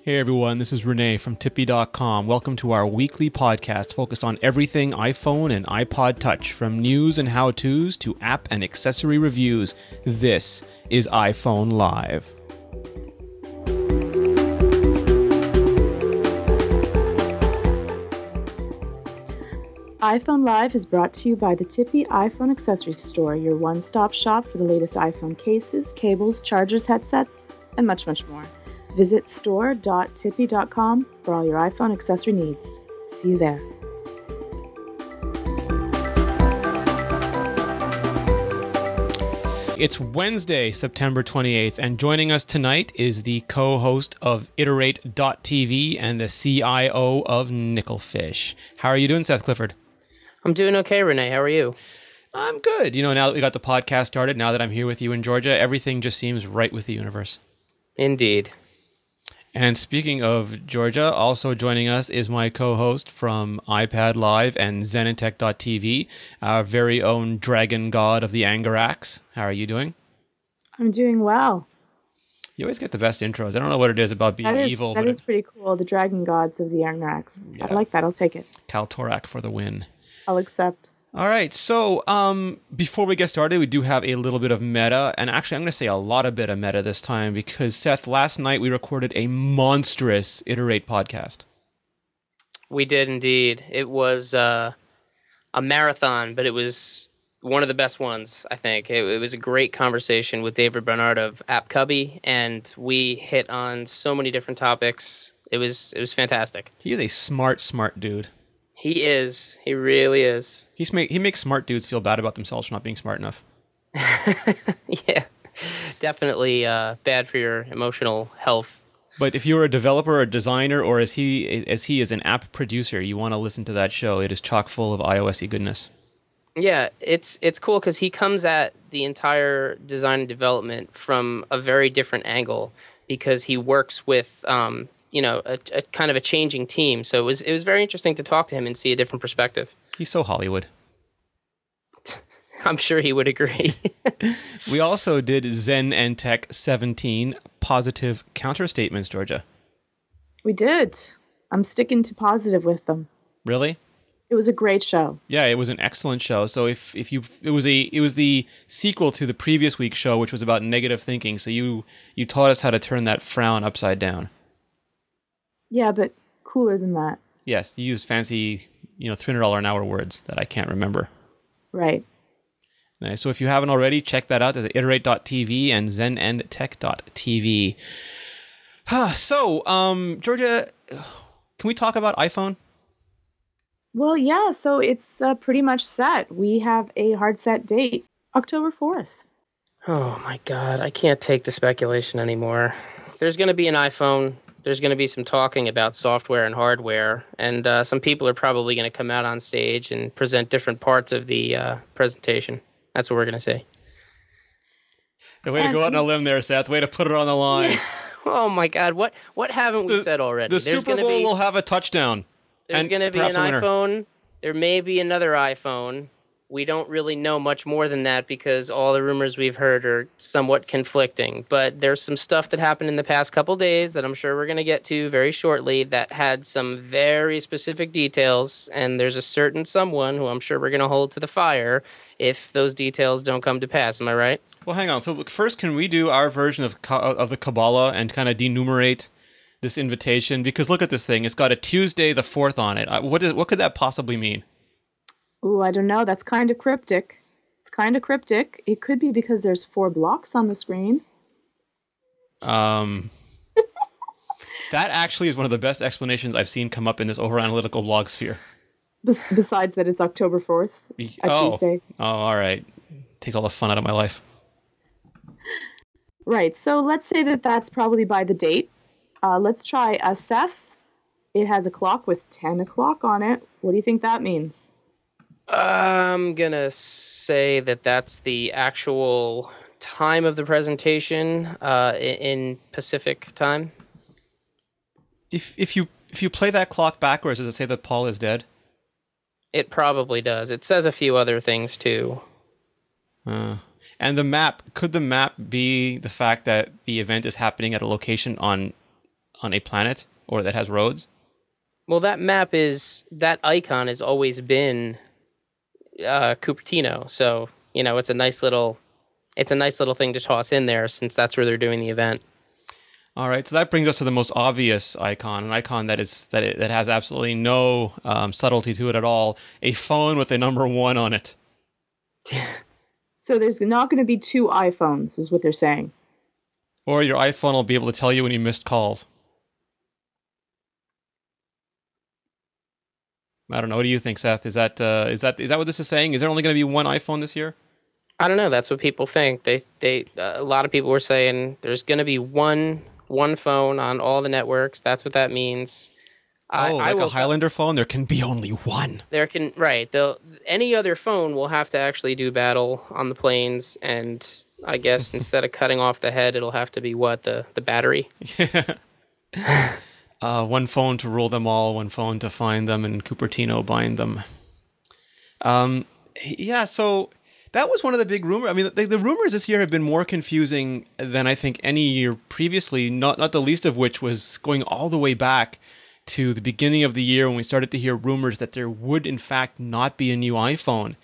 Hey everyone, this is Renee from Tippy.com. Welcome to our weekly podcast focused on everything iPhone and iPod Touch, from news and how-tos to app and accessory reviews. This is iPhone Live. iPhone Live is brought to you by the Tippy iPhone Accessory Store, your one-stop shop for the latest iPhone cases, cables, chargers, headsets, and much, much more. Visit store.tippy.com for all your iPhone accessory needs. See you there. It's Wednesday, September 28th, and joining us tonight is the co-host of Iterate.tv and the CIO of Nickelfish. How are you doing, Seth Clifford? I'm doing okay, Renee. How are you? I'm good. You know, now that we got the podcast started, now that I'm here with you in Georgia, everything just seems right with the universe. Indeed. And speaking of Georgia, also joining us is my co-host from iPad Live and Zenitech.tv, our very own dragon god of the Angarax. How are you doing? I'm doing well. You always get the best intros. I don't know what it is about being evil. That is pretty cool. The dragon gods of the Angarax. Yeah. I like that. I'll take it. Kaltorak for the win. I'll accept. All right, so before we get started, we do have a little bit of meta, and actually I'm going to say a lot of bit of meta this time because, Seth, last night we recorded a monstrous Iterate podcast. We did indeed. It was a marathon, but it was one of the best ones, I think. It was a great conversation with David Bernard of AppCubby, and we hit on so many different topics. It was fantastic. He is a smart dude. He is. He really is. He makes smart dudes feel bad about themselves for not being smart enough. Yeah, definitely bad for your emotional health. But if you're a developer or a designer, or as he is an app producer, you want to listen to that show. It is chock full of iOS-y goodness. Yeah, it's cool because he comes at the entire design and development from a very different angle because he works with a kind of a changing team. So it was very interesting to talk to him and see a different perspective. He's so Hollywood. I'm sure he would agree. We also did Zen and Tech 17 positive counter statements, Georgia. We did. I'm sticking to positive with them. Really? It was a great show. Yeah, it was an excellent show. So it was the sequel to the previous week's show, which was about negative thinking. So you taught us how to turn that frown upside down. Yeah, but cooler than that. Yes, you used fancy, $300 an hour words that I can't remember. Right. Nice. So if you haven't already, check that out. There's Iterate.tv and ZenandTech.tv. So, Georgia, can we talk about iPhone? Well, yeah, so it's pretty much set. We have a hard set date, October 4th. Oh my God, I can't take the speculation anymore. There's going to be an iPhone. There's going to be some talking about software and hardware, and some people are probably going to come out on stage and present different parts of the presentation. That's what we're going to say. The way to go out on a limb there, Seth. Way to put it on the line. Oh my God, what haven't we said already? The Super Bowl will have a touchdown. There's going to be an iPhone. There may be another iPhone. We don't really know much more than that because all the rumors we've heard are somewhat conflicting. But there's some stuff that happened in the past couple days that I'm sure we're going to get to very shortly that had some very specific details. And there's a certain someone who I'm sure we're going to hold to the fire if those details don't come to pass. Am I right? Well, hang on. So first, can we do our version of the Kabbalah and kind of denumerate this invitation? Because look at this thing. It's got a Tuesday the 4th on it. What could that possibly mean? Ooh, I don't know. That's kind of cryptic. It's kind of cryptic. It could be because there's 4 blocks on the screen. That actually is one of the best explanations I've seen come up in this over-analytical blog sphere. Besides that it's October 4th, Tuesday. Oh, all right. Takes all the fun out of my life. Right. So let's say that that's probably by the date. Let's try Seth. It has a clock with 10 o'clock on it. What do you think that means? I'm going to say that that's the actual time of the presentation in Pacific time. If you play that clock backwards, does it say that Paul is dead? It probably does. It says a few other things too. And the map, could the map be the fact that the event is happening at a location on on a planet or that has roads? Well, that icon has always been Cupertino, so it's a nice little thing to toss in there since that's where they're doing the event. All right, so that brings us to the most obvious icon, an icon that has absolutely no subtlety to it at all. A phone with a number 1 on it. So there's not going to be 2 iPhones, is what they're saying. Or your iPhone will be able to tell you when you missed calls. I don't know. What do you think, Seth? Is that what this is saying? Is there only going to be 1 iPhone this year? I don't know. That's what people think. A lot of people were saying there's going to be one phone on all the networks. That's what that means. Like a Highlander phone, there can be only 1. Any other phone will have to actually do battle on the planes, and I guess instead of cutting off the head, it'll have to be the battery. Yeah. 1 phone to rule them all, 1 phone to find them, and Cupertino bind them. Yeah, so that was one of the big rumors. I mean, the rumors this year have been more confusing than I think any year previously, not the least of which was going all the way back to the beginning of the year when we started to hear rumors that there would, in fact, not be a new iPhone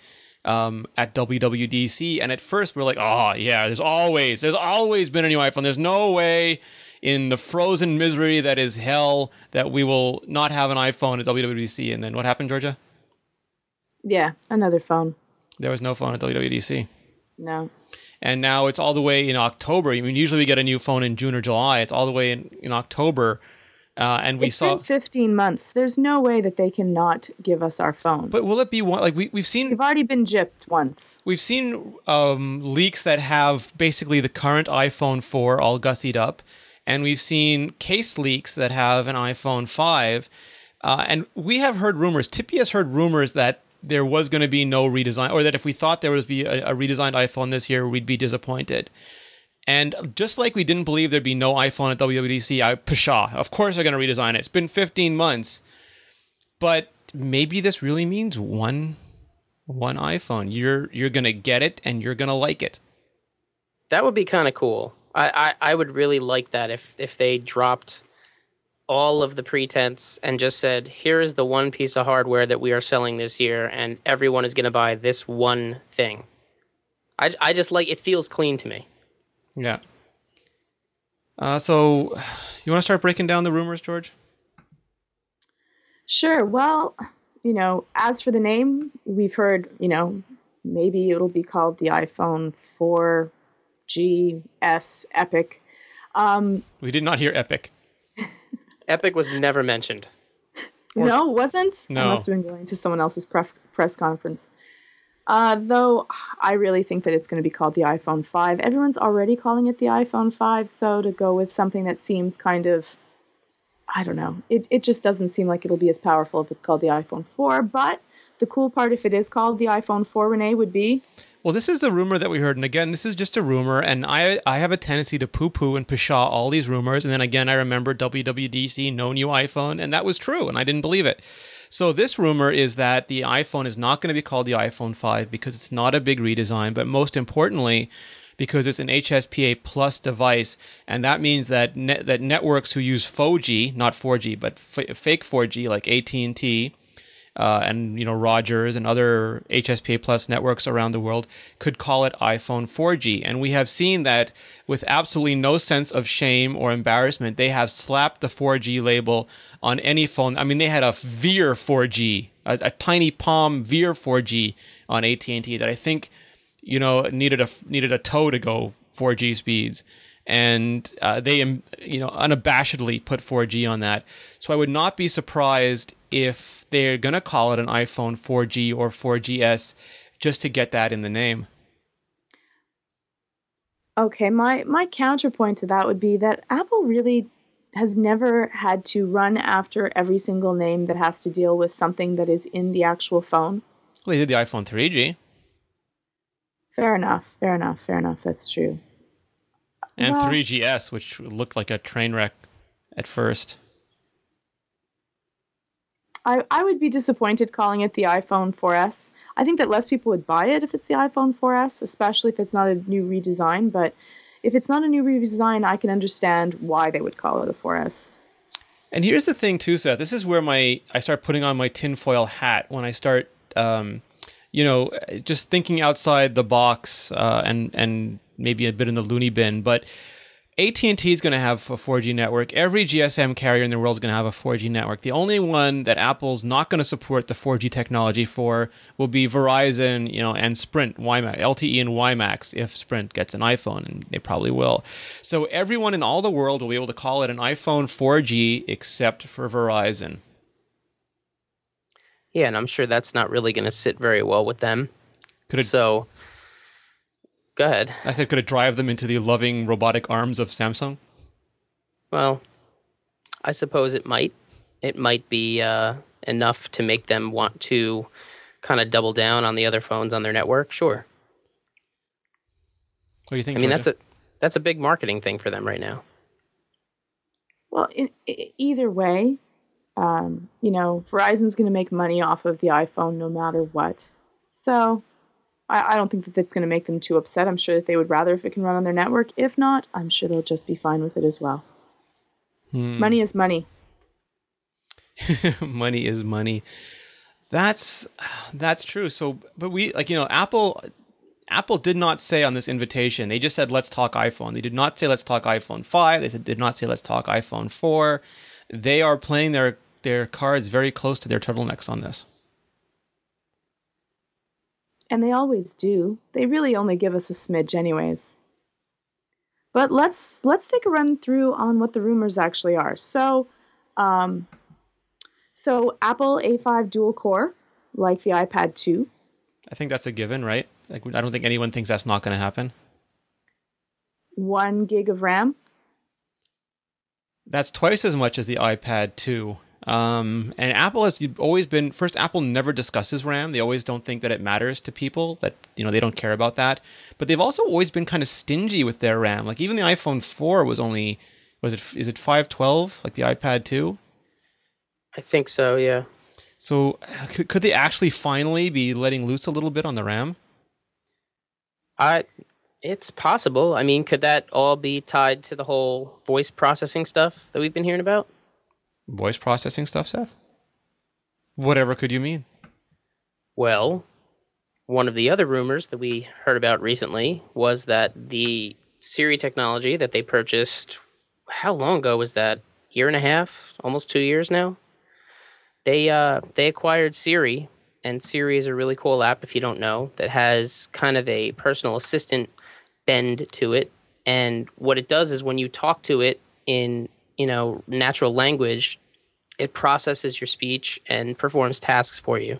at WWDC. And at first, we're like, oh, yeah, there's always been a new iPhone. There's no way in the frozen misery that is hell that we will not have an iPhone at WWDC. And then what happened, Georgia? Yeah, another phone. There was no phone at WWDC. No. And now it's all the way in October. I mean, usually we get a new phone in June or July. It's all the way in October. And it's been 15 months. There's no way that they cannot give us our phone. But will it be one? Like we've seen. We've already been gypped once. We've seen leaks that have basically the current iPhone 4 all gussied up, and we've seen case leaks that have an iPhone 5. And we have heard rumors. Tippy has heard rumors that there was going to be no redesign, or that if we thought there would be a redesigned iPhone this year, we'd be disappointed. And just like we didn't believe there'd be no iPhone at WWDC, pshaw, of course they're going to redesign it. It's been 15 months. But maybe this really means one iPhone. You're going to get it and you're going to like it. That would be kind of cool. I would really like that if they dropped all of the pretense and just said, here is the one piece of hardware that we are selling this year, and everyone is going to buy this one thing. I just like, it feels clean to me. Yeah. So, you want to start breaking down the rumors, George? Sure. Well, as for the name, we've heard, maybe it'll be called the iPhone 4GS Epic. We did not hear Epic. Epic was never mentioned. No, it wasn't? No. I must have been going to someone else's press conference. Though I really think that it's going to be called the iPhone 5. Everyone's already calling it the iPhone 5, so to go with something that seems kind of, I don't know, it just doesn't seem like it'll be as powerful if it's called the iPhone 4. But the cool part, if it is called the iPhone 4, Renee, would be... Well, this is the rumor that we heard, and again, this is just a rumor, and I have a tendency to poo-poo and pshaw all these rumors, and then again, I remember WWDC, no new iPhone, and that was true, and I didn't believe it. So this rumor is that the iPhone is not going to be called the iPhone 5 because it's not a big redesign, but most importantly, because it's an HSPA Plus device, and that means that that networks who use 4G, not 4G, but fake 4G like AT&T, and Rogers and other HSPA Plus networks around the world could call it iPhone 4G. And we have seen that with absolutely no sense of shame or embarrassment, they have slapped the 4G label on any phone. I mean, they had a Veer 4G, a tiny Palm Veer 4G on AT&T that I think needed a toe to go 4G speeds. And they unabashedly put 4G on that. So I would not be surprised if they're going to call it an iPhone 4G or 4GS just to get that in the name. Okay, my counterpoint to that would be that Apple really has never had to run after every single name that has to deal with something that is in the actual phone. Well, they did the iPhone 3G. Fair enough. That's true. And 3GS, which looked like a train wreck at first. I would be disappointed calling it the iPhone 4S. I think that less people would buy it if it's the iPhone 4S, especially if it's not a new redesign. But if it's not a new redesign, I can understand why they would call it a 4S. And here's the thing too, Seth. This is where I start putting on my tinfoil hat when I start, just thinking outside the box and maybe a bit in the loony bin. But AT&T is going to have a 4G network. Every GSM carrier in the world is going to have a 4G network. The only one that Apple's not going to support the 4G technology for will be Verizon, and Sprint, WiMAX, LTE and WiMAX if Sprint gets an iPhone, and they probably will. So everyone in all the world will be able to call it an iPhone 4G except for Verizon. Yeah, and I'm sure that's not really going to sit very well with them. So, go ahead. I said, could it drive them into the loving robotic arms of Samsung? Well, I suppose it might. It might be enough to make them want to kind of double down on the other phones on their network. Sure. What do you think? I mean, that's a big marketing thing for them right now. Well, either way, Verizon's going to make money off of the iPhone no matter what. So I don't think that that's going to make them too upset. I'm sure that they would rather if it can run on their network. If not, I'm sure they'll just be fine with it as well. Money is money. Money is money. That's true. So, but Apple did not say on this invitation. They just said, let's talk iPhone. They did not say, let's talk iPhone 5. They did not say, let's talk iPhone 4. They are playing their cards very close to their turtlenecks on this. And they always do. They really only give us a smidge anyways. But let's take a run through on what the rumors actually are. So Apple A5 dual core, like the iPad 2. I think that's a given, right? Like, I don't think anyone thinks that's not going to happen. 1 gig of RAM. That's twice as much as the iPad 2. And Apple has always been, first, Apple never discusses RAM. They always don't think that it matters to people, that, they don't care about that. But they've also always been kind of stingy with their RAM. Like even the iPhone 4 was only, is it 512, like the iPad 2? I think so, yeah. So could they actually finally be letting loose a little bit on the RAM? It's possible. I mean, could that all be tied to the whole voice processing stuff that we've been hearing about? Voice processing stuff, Seth? Whatever could you mean? Well, one of the other rumors that we heard about recently was that the Siri technology that they purchased, how long ago was that? Year and a half? Almost 2 years now? They acquired Siri, and Siri is a really cool app, if you don't know, that has kind of a personal assistant bend to it. And what it does is when you talk to it in natural language, it processes your speech and performs tasks for you.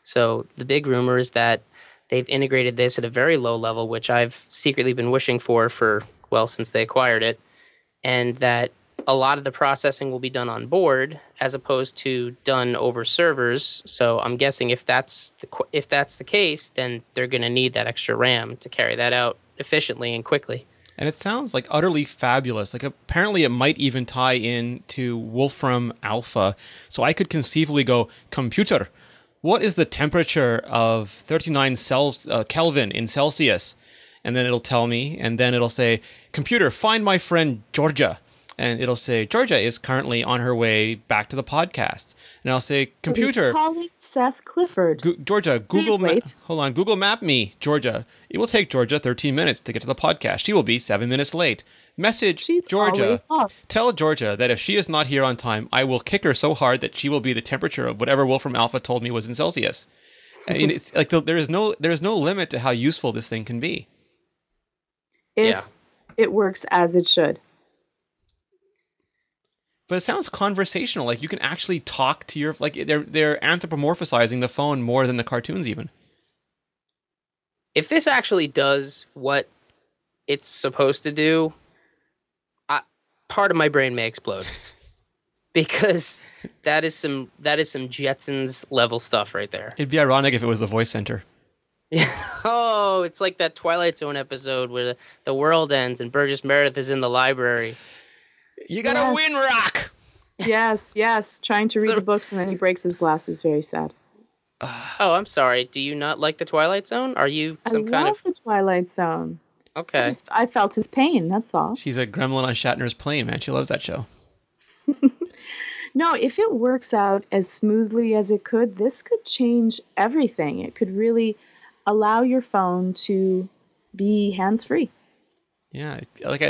So the big rumor is that they've integrated this at a very low level, which I've secretly been wishing for since they acquired it, and that a lot of the processing will be done on board as opposed to done over servers. So I'm guessing if that's the case, then they're going to need that extra RAM to carry that out efficiently and quickly. And it sounds like utterly fabulous. Like apparently it might even tie in to Wolfram Alpha. So I could conceivably go, computer, what is the temperature of 39 Kelvin in Celsius? And then it'll tell me, and then it'll say, computer, find my friend Georgia. And it'll say, Georgia is currently on her way back to the podcast. And I'll say, computer, calling Seth Clifford. Georgia, Google map me, Georgia. It will take Georgia 13 minutes to get to the podcast. She will be 7 minutes late. Message She's Georgia. Tell Georgia that if she is not here on time, I will kick her so hard that she will be the temperature of whatever Wolfram Alpha told me was in Celsius. I mean, it's like there is no limit to how useful this thing can be. If it works as it should. But it sounds conversational. Like you can actually talk to your, like they're anthropomorphizing the phone more than the cartoons even. If this actually does what it's supposed to do, part of my brain may explode. Because that is some Jetsons level stuff right there. It'd be ironic if it was the voice center. Oh, it's like that Twilight Zone episode where the world ends and Burgess Meredith is in the library. You gotta win, Rock! Yes. Trying to read the books and then he breaks his glasses. Very sad. Oh, I'm sorry. Do you not like the Twilight Zone? Are you some kind of... I love the Twilight Zone. Okay. I felt his pain, that's all. She's a gremlin on Shatner's plane, man. She loves that show. No, if it works out as smoothly as it could, this could change everything. It could really allow your phone to be hands-free. Yeah, like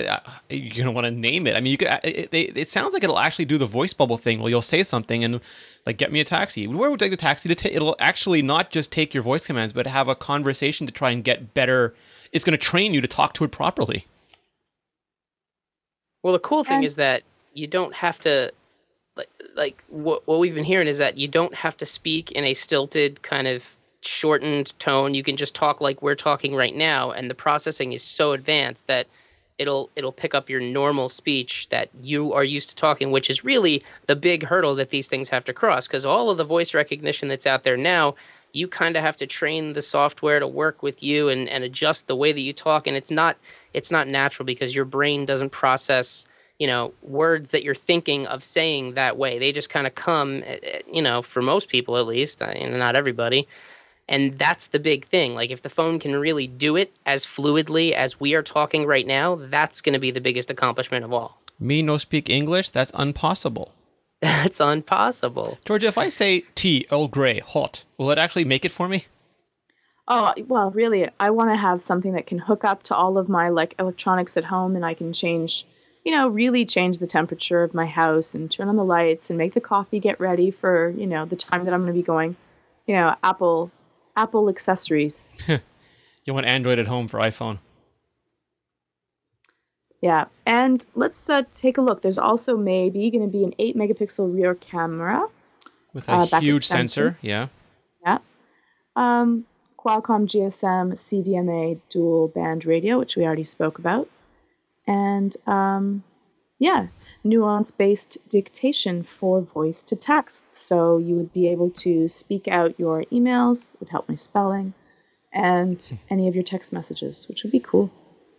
you're gonna want to name it. I mean, you could. It sounds like it'll actually do the voice bubble thing. Well, you'll say something and like, "Get me a taxi." Where would you like the taxi to take? It'll actually not just take your voice commands, but have a conversation to try and get better. It's going to train you to talk to it properly. Well, the cool thing is that you don't have to. Like what we've been hearing is that you don't have to speak in a stilted kind of shortened tone. You can just talk like we're talking right now, and the processing is so advanced that it'll pick up your normal speech that you are used to talking, which is really the big hurdle that these things have to cross, because all of the voice recognition that's out there now, you kind of have to train the software to work with you and adjust the way that you talk, and it's not natural because your brain doesn't process words that you're thinking of saying that way. They just kind of come, for most people at least, not everybody. And that's the big thing. Like, if the phone can really do it as fluidly as we are talking right now, that's going to be the biggest accomplishment of all. Me no speak English? That's impossible. That's impossible. Georgia, if I say tea, Earl Grey, hot, will it actually make it for me? Oh, well, really, I want to have something that can hook up to all of my electronics at home, and I can change really change the temperature of my house and turn on the lights and make the coffee get ready for, the time that I'm going to be going. Apple accessories. You want Android at home for iPhone. Yeah. And let's take a look. There's also maybe going to be an 8 megapixel rear camera. With a huge sensor. Yeah. Yeah. Qualcomm GSM CDMA dual band radio, which we already spoke about. And nuance-based dictation for voice to text. So you would be able to speak out your emails, would help my spelling, and any of your text messages, which would be cool.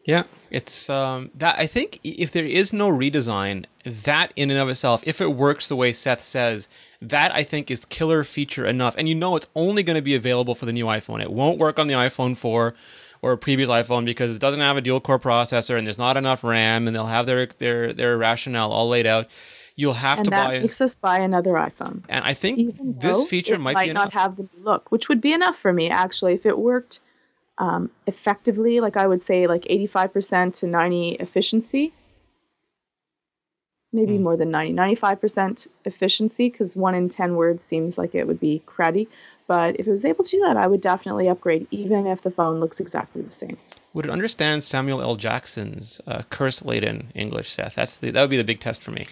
Yeah, it's that. I think if there is no redesign, that in and of itself, if it works the way Seth says, that I think is killer feature enough. And it's only going to be available for the new iPhone. It won't work on the iPhone 4 or a previous iPhone because it doesn't have a dual-core processor and there's not enough RAM, and they'll have their rationale all laid out. You'll have to buy. And that makes us buy another iPhone. And I think this feature might be enough. Not have the look, which would be enough for me actually if it worked effectively. Like I would say, 85% to 90% efficiency. Maybe more than 95% efficiency, because 1 in 10 words seems like it would be cruddy. But if it was able to do that, I would definitely upgrade, even if the phone looks exactly the same. Would it understand Samuel L. Jackson's curse-laden English, Seth? That would be the big test for me.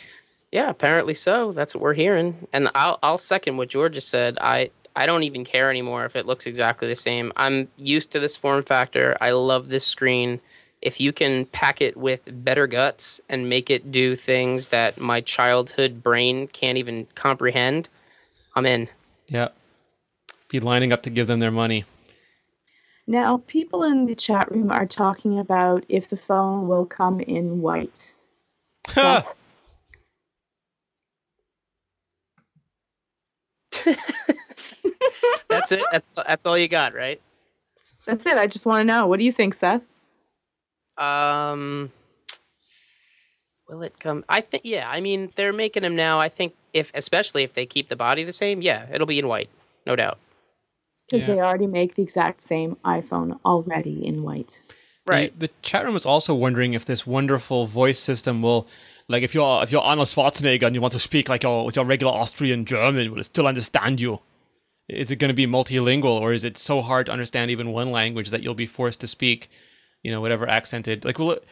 Yeah, apparently so. That's what we're hearing. And I'll second what George just said. I don't even care anymore if it looks exactly the same. I'm used to this form factor. I love this screen. If you can pack it with better guts and make it do things that my childhood brain can't even comprehend, I'm in. Yeah. Be lining up to give them their money. Now, people in the chat room are talking about if the phone will come in white. So, that's it? That's all you got, right? That's it. I just want to know. What do you think, Seth? Will it come? I think, yeah. I mean, they're making them now. I think especially if they keep the body the same, yeah, it'll be in white, no doubt. Because they already make the exact same iPhone already in white. Right. The chat room was also wondering if this wonderful voice system will, like, if you're Arnold Schwarzenegger and you want to speak like with your regular Austrian German, will it still understand you? Is it going to be multilingual, or is it so hard to understand even one language that you'll be forced to speak, whatever accented? Like, will it?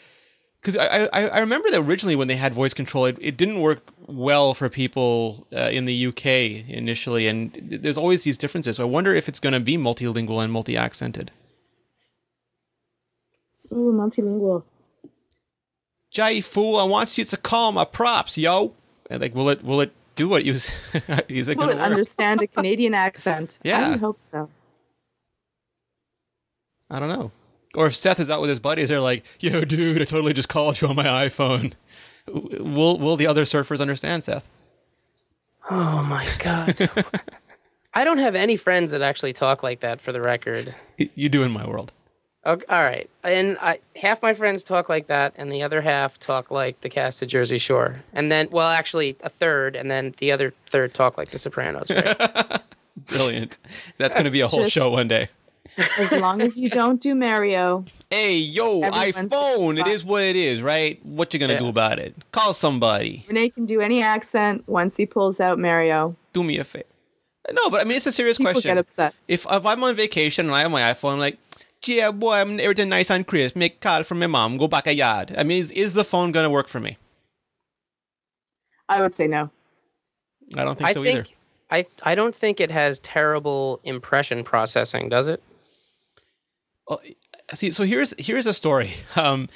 Because I remember that originally when they had voice control, it didn't work well for people in the UK initially, and there's always these differences. So I wonder if it's going to be multilingual and multi-accented. Ooh, multilingual. Jay fool, I want you to call my props, yo. And like, will it do what you? Is it will it understand a Canadian accent? Yeah, I would hope so. I don't know. Or if Seth is out with his buddies, they're like, "Yo, dude, I totally just called you on my iPhone." Will the other surfers understand, Seth? Oh my god. I don't have any friends that actually talk like that, for the record. You do in my world. Okay, all right. And half my friends talk like that, and the other half talk like the cast of Jersey Shore. And then, well, actually, a third, and then the other third talk like the Sopranos. Right? Brilliant. That's going to be a whole Just show one day. as long as you don't do Mario. Hey, yo, Everyone's iPhone. It fine. is what it is, right? What you going to do about it? Call somebody. Renee can do any accent once he pulls out Mario. Do me a favor. No, but I mean, it's a serious People question. get upset. If I'm on vacation and I have my iPhone, I'm like, yeah, boy, I'm everything nice and crisp. Make call from my mom. Go back a yard. I mean, is the phone going to work for me? I would say no. I don't think so either. I don't think it has terrible impression processing, does it? Well, see, so here's a story. I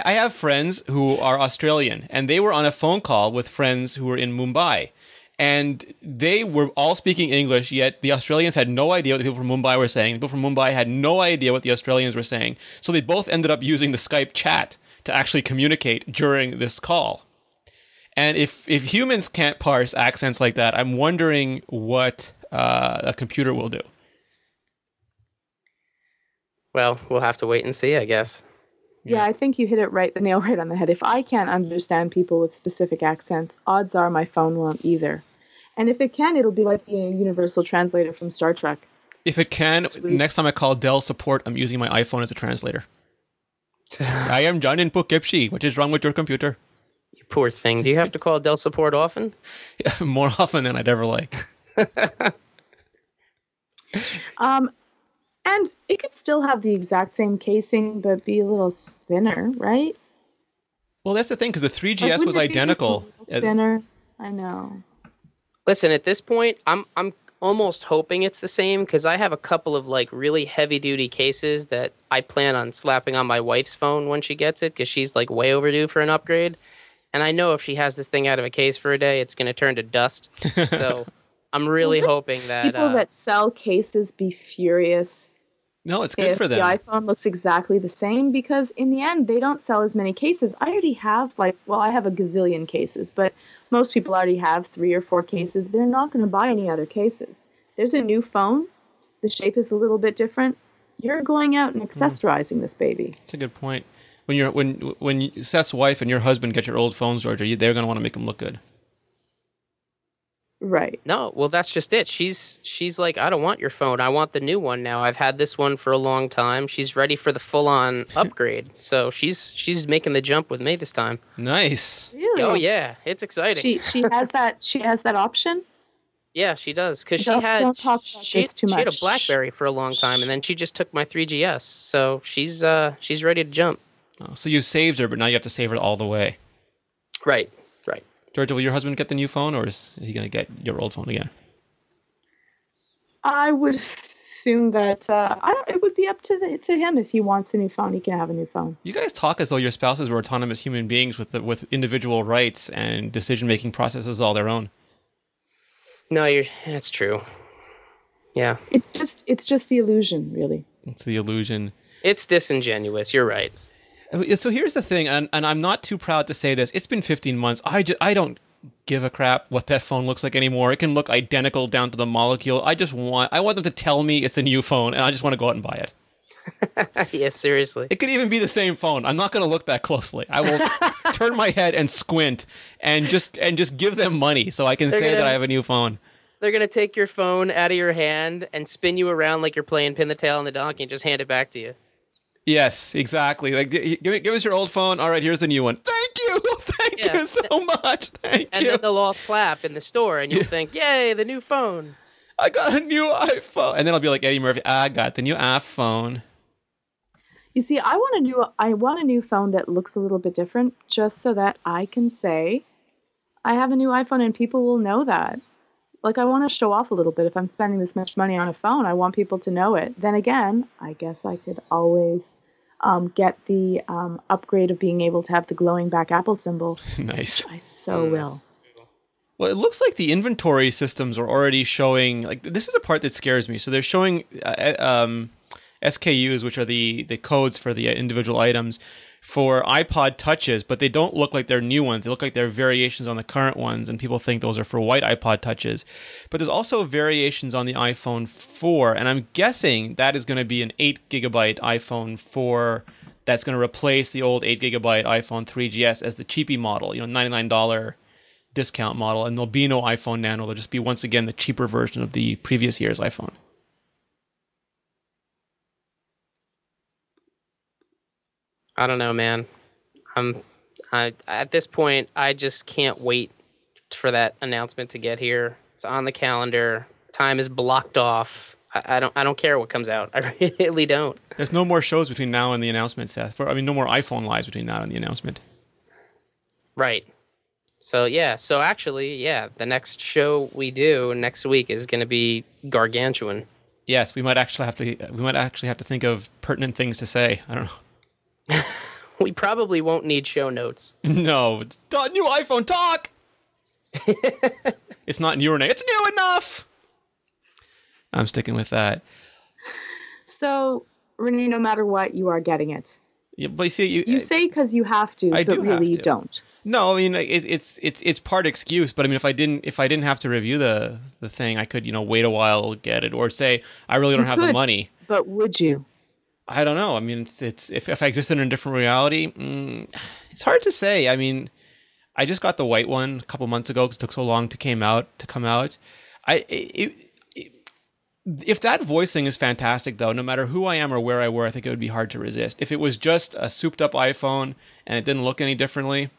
have friends who are Australian, and they were on a phone call with friends who were in Mumbai. And they were all speaking English, yet the Australians had no idea what the people from Mumbai were saying. The people from Mumbai had no idea what the Australians were saying. So they both ended up using the Skype chat to actually communicate during this call. And if humans can't parse accents like that, I'm wondering what a computer will do. Well, we'll have to wait and see, I guess. Yeah, I think you hit the nail right on the head. If I can't understand people with specific accents, odds are my phone won't either. And if it can, it'll be like the universal translator from Star Trek. If it can, Sweet. next time I call Dell support, I'm using my iPhone as a translator. I am John in Poughkeepsie. What is wrong with your computer? You poor thing. Do you have to call Dell support often? Yeah, more often than I'd ever like. And it could still have the exact same casing, but be a little thinner, right? Well, that's the thing, because the 3GS Like, was wouldn't it be just a identical. little thinner. I know. Listen, at this point, I'm almost hoping it's the same because I have a couple of like really heavy duty cases that I plan on slapping on my wife's phone when she gets it because she's like way overdue for an upgrade. And I know if she has this thing out of a case for a day, it's going to turn to dust. So I'm really hoping that People that sell cases be furious. No, it's good for them. The iPhone looks exactly the same because in the end, they don't sell as many cases. I already have I have a gazillion cases, but most people already have 3 or 4 cases. They're not going to buy any other cases. There's a new phone. The shape is a little bit different. You're going out and accessorizing this baby. That's a good point. When Seth's wife and your husband get your old phones, Georgia, they're going to want to make them look good. Right. No, well, that's just it. She's like, I don't want your phone. I want the new one now. I've had this one for a long time. She's ready for the full-on upgrade. So she's making the jump with me this time. Nice. Really? Oh yeah, it's exciting. She has that. She has that option. Yeah, she does because Don't talk about this too she had a much. BlackBerry for a long time, and then she just took my 3GS. So she's ready to jump. Oh, so you saved her, but now you have to save her all the way. Right. Georgia, will your husband get the new phone, or is he going to get your old phone again? I would assume that it would be up to him if he wants a new phone. He can have a new phone. You guys talk as though your spouses were autonomous human beings with individual rights and decision-making processes all their own. No, that's true. Yeah. It's just the illusion, really. It's the illusion. It's disingenuous. You're right. So here's the thing, and I'm not too proud to say this. It's been 15 months. I don't give a crap what that phone looks like anymore. It can look identical down to the molecule. I want them to tell me it's a new phone, and I just want to go out and buy it. Yeah, seriously. It could even be the same phone. I'm not going to look that closely. I will turn my head and squint and just give them money so I can that I have a new phone. They're going to take your phone out of your hand and spin you around like you're playing pin the tail on the donkey and just hand it back to you. Yes, exactly. Like, give us your old phone. All right, here's the new one. Thank you. Thank you so much. Thank you. And then they'll all clap in the store, and you'll think, yay, the new phone. I got a new iPhone. And then I'll be like Eddie Murphy, I got the new iPhone. You see, I want a new phone that looks a little bit different just so that I can say I have a new iPhone and people will know that. Like, I want to show off a little bit. If I'm spending this much money on a phone, I want people to know it. Then again, I guess I could always get the upgrade of being able to have the glowing back Apple symbol. Nice. I so will. Well, it looks like the inventory systems are already showing, like, this is a part that scares me. So they're showing SKUs, which are the codes for the individual items for iPod Touches, but they don't look like they're new ones. They look like they're variations on the current ones, and people think those are for white iPod Touches. But there's also variations on the iPhone 4, and I'm guessing that is going to be an 8 gigabyte iPhone 4 that's going to replace the old 8 gigabyte iPhone 3GS as the cheapy model, $99 discount model, and there'll be no iPhone Nano. There'll just be, once again, the cheaper version of the previous year's iPhone. I don't know, man. At this point, I just can't wait for that announcement to get here. It's on the calendar. Time is blocked off. I don't care what comes out. I really don't. There's no more shows between now and the announcement, Seth. No more iPhone lives between now and the announcement. Right. So actually, the next show we do next week is going to be gargantuan. Yes, we might actually have to think of pertinent things to say. I don't know. We probably won't need show notes. No, new iPhone talk. It's not new enough. It's new enough. I'm sticking with that. So, Renee, no matter what, you are getting it. Yeah, but you see, you say because you have to, but really you don't. No, I mean it's part excuse, but I mean if I didn't have to review the thing, I could wait a while, get it, or say I really don't have the money. But would you? I don't know. I mean, it's if I existed in a different reality, it's hard to say. I mean, I just got the white one a couple months ago because it took so long to come out. If that voice thing is fantastic, though, no matter who I am or where I were, I think it would be hard to resist. If it was just a souped-up iPhone and it didn't look any differently,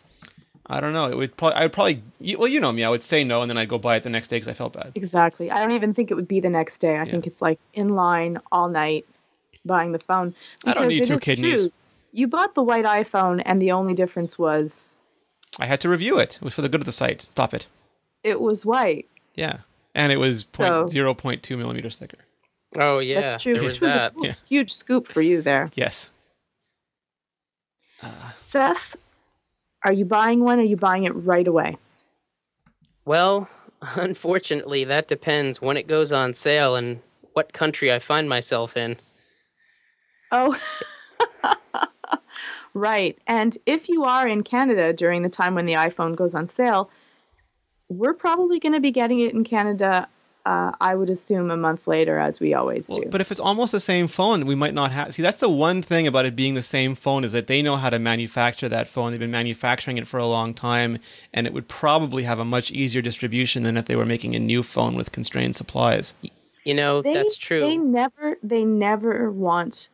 I don't know. I would probably, well, you know me, I would say no, and then I'd go buy it the next day because I felt bad. Exactly. I don't even think it would be the next day. I think it's like in line all night buying the phone. I don't need two kidneys. True. You bought the white iPhone, and the only difference was... I had to review it. It was for the good of the site. Stop it. It was white. Yeah. And it was 0.2 millimeters thicker. Oh, yeah. That's true. There Which was a huge scoop for you there. Yes. Seth, are you buying one or are you buying it right away? Well, unfortunately, that depends when it goes on sale and what country I find myself in. Oh, right. And if you are in Canada during the time when the iPhone goes on sale, we're probably going to be getting it in Canada, I would assume, a month later, as we always do. But if it's almost the same phone, we might not have... See, that's the one thing about it being the same phone is that they know how to manufacture that phone. They've been manufacturing it for a long time, and it would probably have a much easier distribution than if they were making a new phone with constrained supplies. That's true. They never want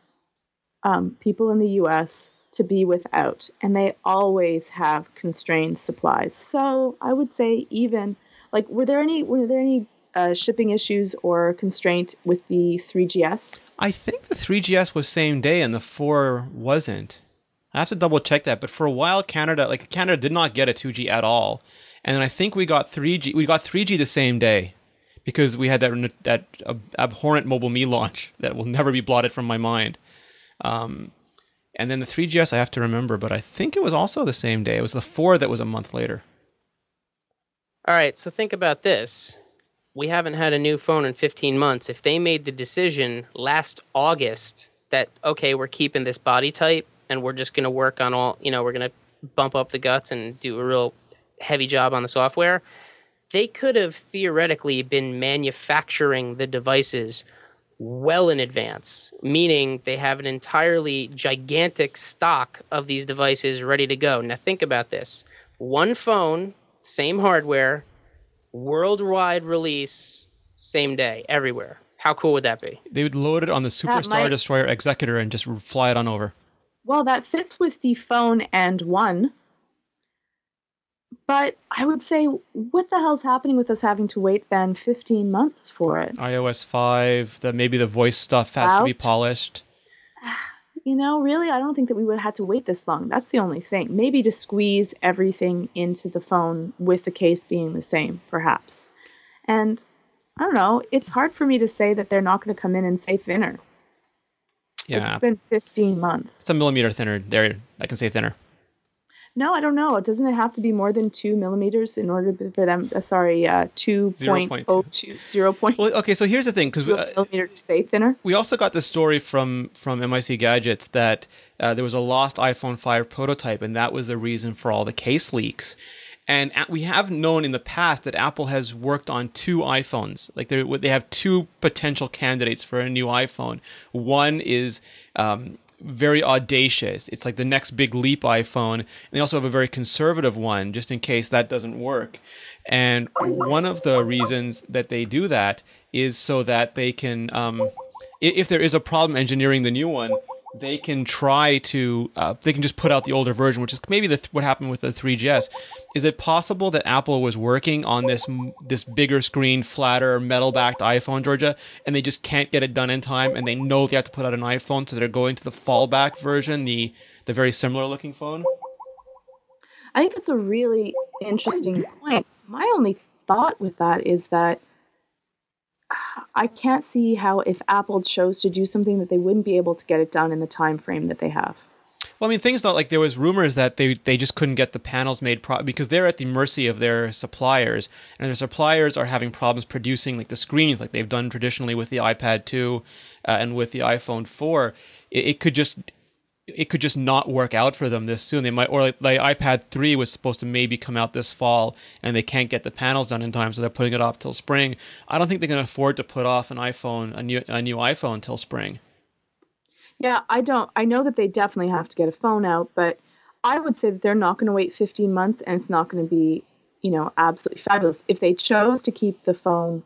people in the U.S. to be without, and they always have constrained supplies. So I would say even were there any shipping issues or constraint with the 3GS? I think the 3GS was same day and the 4 wasn't. I have to double check that, but for a while Canada did not get a 2G at all, and then I think we got 3G. We got 3G the same day because we had that abhorrent Mobile Me launch that will never be blotted from my mind. And then the 3GS I have to remember, but I think it was also the same day. It was the 4 that was a month later. All right, so think about this. We haven't had a new phone in 15 months. If they made the decision last August that, okay, we're keeping this body type and we're just going to work on we're going to bump up the guts and do a real heavy job on the software, they could have theoretically been manufacturing the devices well in advance, meaning they have an entirely gigantic stock of these devices ready to go. Now think about this. One phone, same hardware, worldwide release, same day, everywhere. How cool would that be? They would load it on the Superstar Destroyer Executor and just fly it on over. Well, that fits with the phone and one. But I would say, what the hell's happening with us having to wait then 15 months for it? iOS 5, maybe the voice stuff has to be polished. Really, I don't think that we would have had to wait this long. That's the only thing. Maybe to squeeze everything into the phone with the case being the same, perhaps. And I don't know, it's hard for me to say that they're not going to come in and say thinner. Yeah. It's been 15 months. It's a millimeter thinner. There, I can say thinner. No, I don't know. Doesn't it have to be more than 2 millimeters in order for them? 2.02, 0. Well, okay, so here's the thing, because millimeter to stay thinner. We also got the story from MIC Gadgets that there was a lost iPhone 5 prototype, and that was the reason for all the case leaks. And we have known in the past that Apple has worked on 2 iPhones. Like they have 2 potential candidates for a new iPhone. One is very audacious. It's like the next big leap iPhone. And they also have a very conservative one, just in case that doesn't work. And one of the reasons that they do that is so that they can, if there is a problem engineering the new one, they can try to, they can just put out the older version, which is maybe what happened with the 3GS. Is it possible that Apple was working on this bigger screen, flatter, metal-backed iPhone, Georgia, and they just can't get it done in time, and they know they have to put out an iPhone, so they're going to the fallback version, the very similar-looking phone? I think that's a really interesting point. My only thought with that is that I can't see how if Apple chose to do something that they wouldn't be able to get it done in the time frame that they have. Well, I mean, things like there was rumors that they just couldn't get the panels made because they're at the mercy of their suppliers, and their suppliers are having problems producing like the screens like they've done traditionally with the iPad 2 and with the iPhone 4. It could just not work out for them this soon. They might, or like the iPad 3 was supposed to maybe come out this fall, and they can't get the panels done in time, so they're putting it off till spring. I don't think they can afford to put off a new iPhone till spring. Yeah, I don't. I know that they definitely have to get a phone out, but I would say that they're not going to wait 15 months, and it's not going to be, absolutely fabulous. If they chose to keep the phone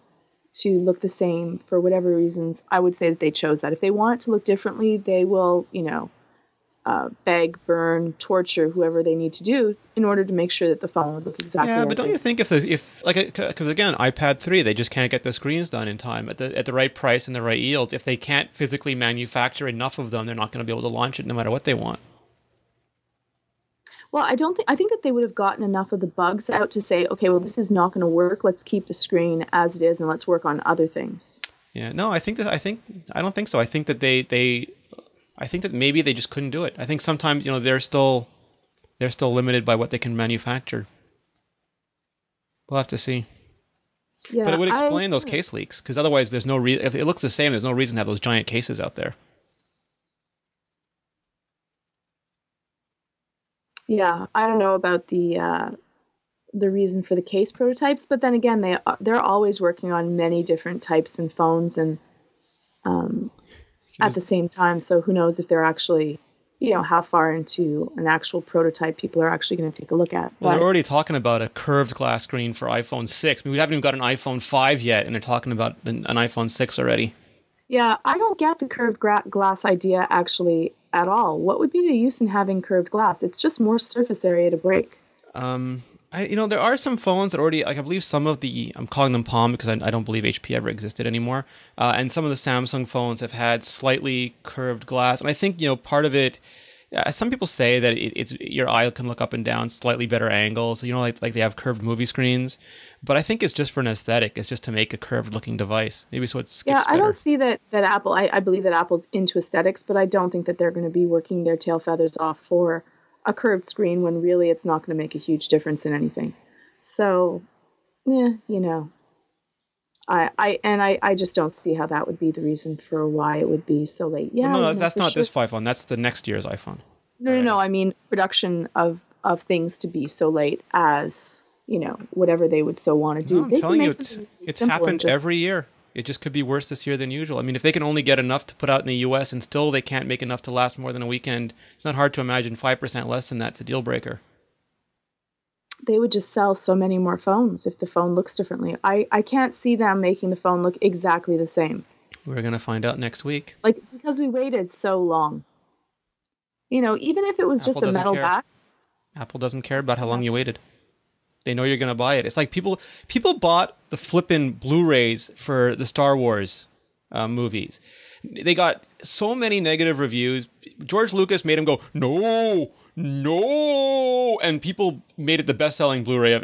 to look the same for whatever reasons, I would say that they chose that. If they want it to look differently, they will, beg, burn, torture whoever they need to do in order to make sure that the phone would look exactly. Yeah, but don't you think because again, iPad 3, they just can't get the screens done in time at the right price and the right yields. If they can't physically manufacture enough of them, they're not going to be able to launch it no matter what they want. Well, I think that they would have gotten enough of the bugs out to say, okay, well, this is not going to work. Let's keep the screen as it is and let's work on other things. Yeah, no, I don't think so. I think that I think that maybe they just couldn't do it. I think sometimes, they're still limited by what they can manufacture. We'll have to see. Yeah, but it would explain those case leaks, because otherwise there's no reason. If it looks the same, there's no reason to have those giant cases out there. Yeah, I don't know about the reason for the case prototypes, but then again, they're always working on many different types and phones and at the same time. So who knows if they're actually, how far into an actual prototype people are actually going to take a look at. Well, they're already talking about a curved glass screen for iPhone 6. I mean, we haven't even got an iPhone 5 yet, and they're talking about an iPhone 6 already. Yeah, I don't get the curved glass idea actually at all. What would be the use in having curved glass? It's just more surface area to break. There are some phones that already, like I believe some of I'm calling them Palm because I don't believe HP ever existed anymore. And some of the Samsung phones have had slightly curved glass. And I think, part of it, some people say that it's your eye can look up and down, slightly better angles, like they have curved movie screens. But I think it's just for an aesthetic. It's just to make a curved looking device. Maybe so it skips better. I don't see that Apple, I believe that Apple's into aesthetics, but I don't think that they're going to be working their tail feathers off for a curved screen when really it's not going to make a huge difference in anything. So, I just don't see how that would be the reason for why it would be so late. Yeah, well, no, that's not this iPhone. That's the next year's iPhone. No. I mean, production of things to be so late as, whatever they would so want to do. No, I'm telling you, it's happened every year. It just could be worse this year than usual. I mean, if they can only get enough to put out in the U.S. and still they can't make enough to last more than a weekend, it's not hard to imagine 5% less than that's a deal breaker. They would just sell so many more phones if the phone looks differently. I can't see them making the phone look exactly the same. We're going to find out next week. Because we waited so long. Even if it was just a metal back. Apple doesn't care about how long you waited. They know you're going to buy it. It's like people bought the flippin' Blu-rays for the Star Wars movies. They got so many negative reviews. George Lucas made him go, no, and people made it the best-selling Blu-ray.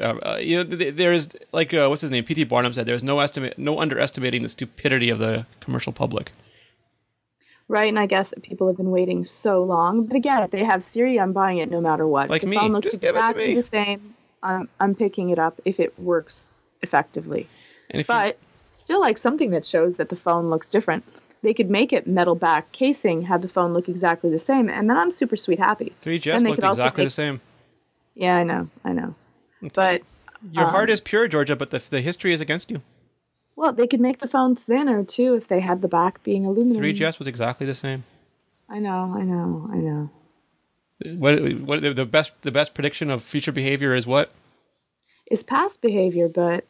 There's what's his name? P.T. Barnum said there's no underestimating the stupidity of the commercial public. Right, and I guess that people have been waiting so long. But again, if they have Siri, I'm buying it no matter what. Like If the me, phone looks just give it to exactly me. the same, I'm picking it up if it works effectively. And But still like something that shows that the phone looks different. They could make it metal back casing, have the phone look exactly the same, and then I'm super sweet happy. 3GS looked exactly the same. Yeah, I know. But your heart is pure, Georgia, but the history is against you. Well, they could make the phone thinner too if they had the back being aluminum. 3GS was exactly the same. I know. What the best prediction of future behavior is what? Is past behavior, but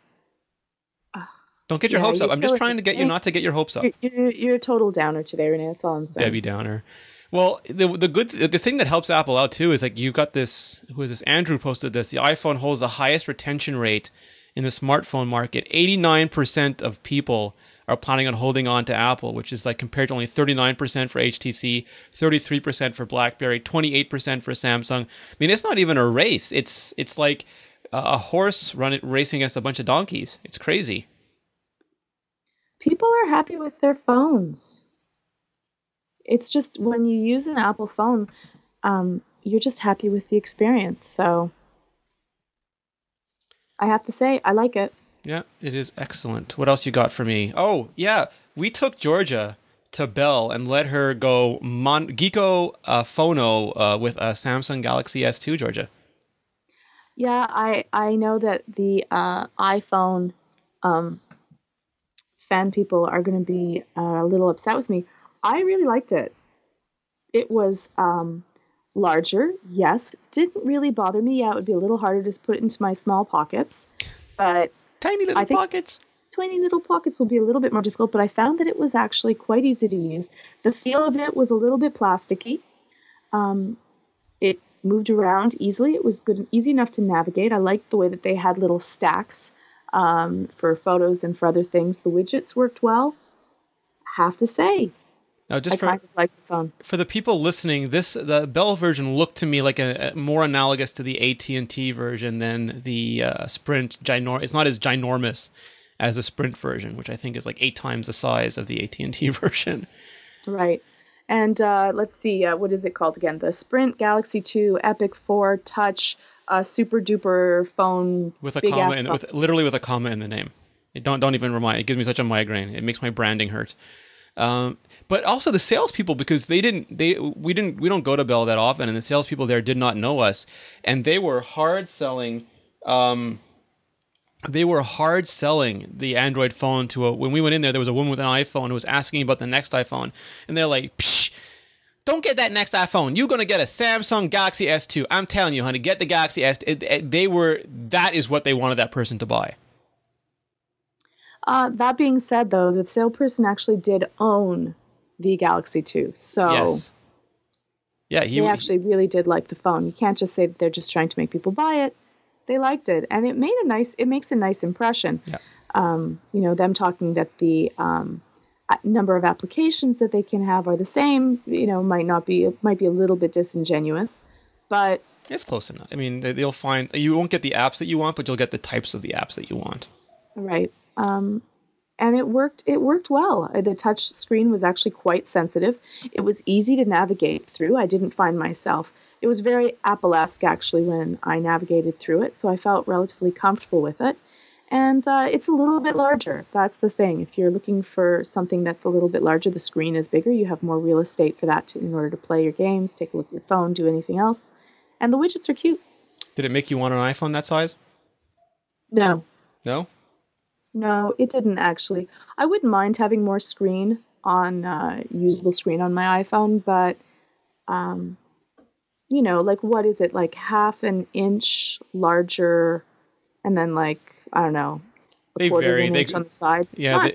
don't get your hopes up. I'm just trying to get you not to get your hopes up. You're a total downer today, Renee. That's all I'm saying. Debbie Downer. Well, the thing that helps Apple out too is like you've got this. Who is this? Andrew posted this. The iPhone holds the highest retention rate in the smartphone market. 89% of people are planning on holding on to Apple, which is like compared to only 39% for HTC, 33% for BlackBerry, 28% for Samsung. I mean, it's not even a race. It's like a horse racing against a bunch of donkeys. It's crazy. People are happy with their phones. It's just when you use an Apple phone, you're just happy with the experience. So I have to say, I like it. Yeah, it is excellent. What else you got for me? Oh, yeah. We took Georgia to Bell and let her go Geeko Phono with a Samsung Galaxy S2, Georgia. Yeah, I know that the iPhone fan people are going to be a little upset with me. I really liked it. It was larger, yes. Didn't really bother me. Yeah, it would be a little harder to put into my small pockets, but tiny little pockets. Tiny little pockets will be a little bit more difficult, but I found that it was actually quite easy to use. The feel of it was a little bit plasticky. It moved around easily. It was good and easy enough to navigate. I liked the way that they had little stacks for photos and for other things. The widgets worked well. Have to say. Now, just kind of like the phone. For the people listening, the Bell version looked to me like a more analogous to the AT&T version than the Sprint It's not as ginormous as the Sprint version, which I think is like 8 times the size of the AT&T version. Right. And let's see, what is it called again? The Sprint Galaxy 2 Epic 4 Touch super duper phone with a comma literally with a comma in the name. Don't even remind. It gives me such a migraine. It makes my branding hurt. But also the salespeople, because we don't go to Bell that often, and the salespeople there did not know us, and they were hard selling. They were hard selling the Android phone to when we went in there was a woman with an iPhone who was asking about the next iPhone, and they're like, psh, don't get that next iPhone. You're gonna get a Samsung Galaxy S2. I'm telling you, honey, get the Galaxy S2. That is what they wanted that person to buy. That being said, though, the salesperson actually did own the Galaxy 2. So yes. Yeah, they actually really did like the phone. You can't just say that they're just trying to make people buy it. They liked it, and it makes a nice impression. Yeah. Them talking that the number of applications that they can have are the same. Might be a little bit disingenuous, but it's close enough. I mean, they'll find you won't get the apps that you want, but you'll get the types of the apps that you want. Right. And it worked well. The touch screen was actually quite sensitive. It was easy to navigate through. I didn't find myself. It was very Apple-esque, actually, when I navigated through it, so I felt relatively comfortable with it. And it's a little bit larger. That's the thing. If you're looking for something that's a little bit larger, the screen is bigger. You have more real estate for that in order to play your games, take a look at your phone, do anything else. And the widgets are cute. Did it make you want an iPhone that size? No. No? No, it didn't actually. I wouldn't mind having more screen usable screen on my iPhone, but, like what is it, like half an inch larger, and then like, I don't know, a quarter of an inch on the sides. Yeah.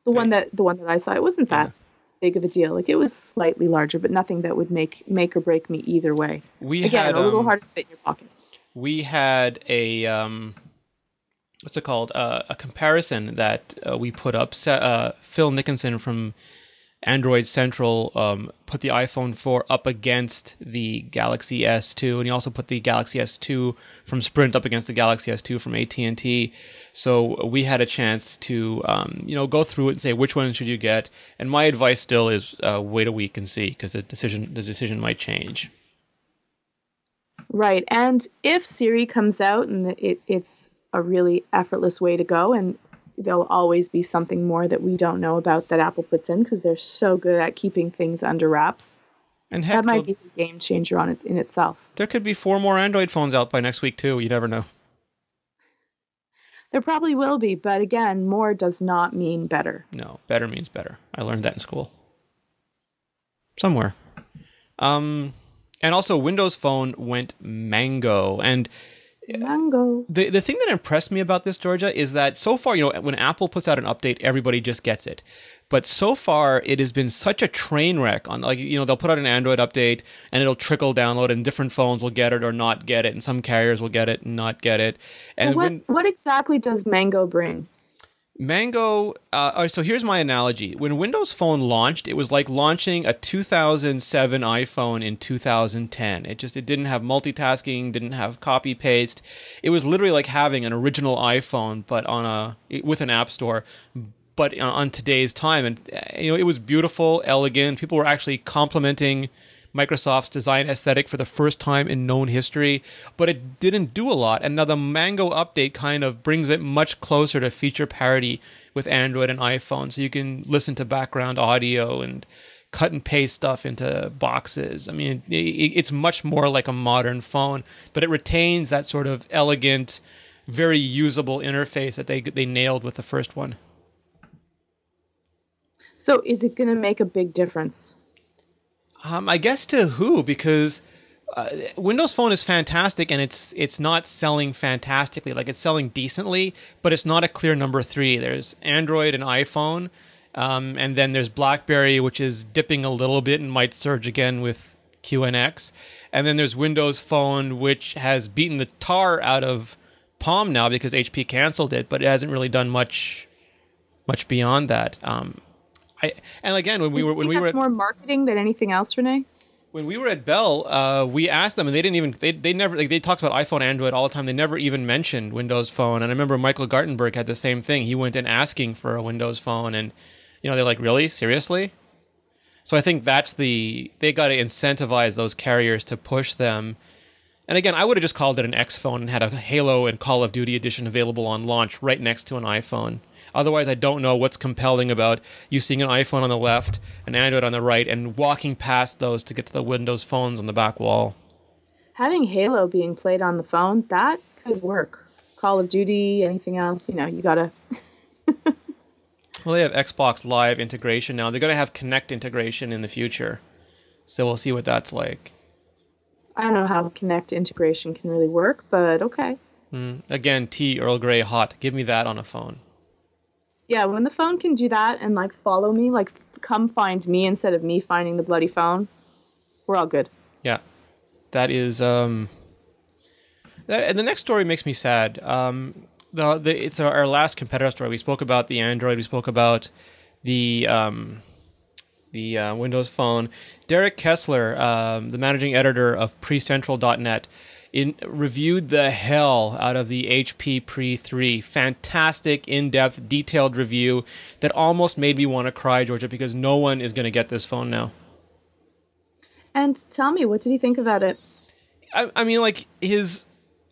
The one that I saw, it wasn't that big of a deal. Like it was slightly larger, but nothing that would make or break me either way. We Again, had a little hard to fit in your pocket. We had a what's it called? A comparison that we put up. Phil Nickinson from Android Central put the iPhone 4 up against the Galaxy S2, and he also put the Galaxy S2 from Sprint up against the Galaxy S2 from AT&T. So we had a chance to go through it and say which one should you get. And my advice still is wait a week and see, because the decision might change. Right, and if Siri comes out and it's a really effortless way to go, and there'll always be something more that we don't know about that Apple puts in because they're so good at keeping things under wraps. And heck, that might be a game changer on it in itself. There could be 4 more Android phones out by next week too. You never know. There probably will be, but again, more does not mean better. No, better means better. I learned that in school. Somewhere. And also, Windows Phone went mango. And mango. The thing that impressed me about this, Georgia, is that so far, when Apple puts out an update, everybody just gets it. But so far, it has been such a train wreck on, they'll put out an Android update and it'll trickle download, and different phones will get it or not get it, and some carriers will get it and not get it. And what exactly does Mango bring? Mango, so here's my analogy. When Windows Phone launched, it was like launching a 2007 iPhone in 2010. It didn't have multitasking, didn't have copy paste. It was literally like having an original iPhone, but with an app store, but on today's time. And it was beautiful, elegant. People were actually complimenting Microsoft's design aesthetic for the first time in known history, but it didn't do a lot. And now the Mango update kind of brings it much closer to feature parity with Android and iPhone. So you can listen to background audio and cut and paste stuff into boxes. I mean, it's much more like a modern phone, but it retains that sort of elegant, very usable interface that they nailed with the first one. So is it going to make a big difference? I guess to who? Because Windows Phone is fantastic, and it's not selling fantastically. Like, it's selling decently, but it's not a clear number 3. There's Android and iPhone, and then there's BlackBerry, which is dipping a little bit and might surge again with QNX. And then there's Windows Phone, which has beaten the tar out of Palm now because HP canceled it, but it hasn't really done much beyond that. And again, when we were more marketing than anything else, Renee. When we were at Bell, we asked them, and they never they talked about iPhone, Android all the time. They never even mentioned Windows Phone. And I remember Michael Gartenberg had the same thing. He went in asking for a Windows Phone, and they're like, really, seriously? So I think they got to incentivize those carriers to push them. And again, I would have just called it an X phone and had a Halo and Call of Duty edition available on launch right next to an iPhone. Otherwise, I don't know what's compelling about you seeing an iPhone on the left, an Android on the right, and walking past those to get to the Windows phones on the back wall. Having Halo being played on the phone, that could work. Call of Duty, anything else, you gotta... Well, they have Xbox Live integration now. They're going to have Kinect integration in the future. So we'll see what that's like. I don't know how Kinect integration can really work, but okay. Again, tea, Earl Grey, hot. Give me that on a phone. Yeah, when the phone can do that and, follow me, come find me instead of me finding the bloody phone, we're all good. Yeah. That is... and the next story makes me sad. It's our last competitor story. We spoke about the Android. We spoke about the Windows Phone. Derek Kessler, the managing editor of PreCentral.net, reviewed the hell out of the HP Pre 3. Fantastic, in-depth, detailed review that almost made me want to cry, Georgia, because no one is going to get this phone now. And tell me, what did you think about it? I mean,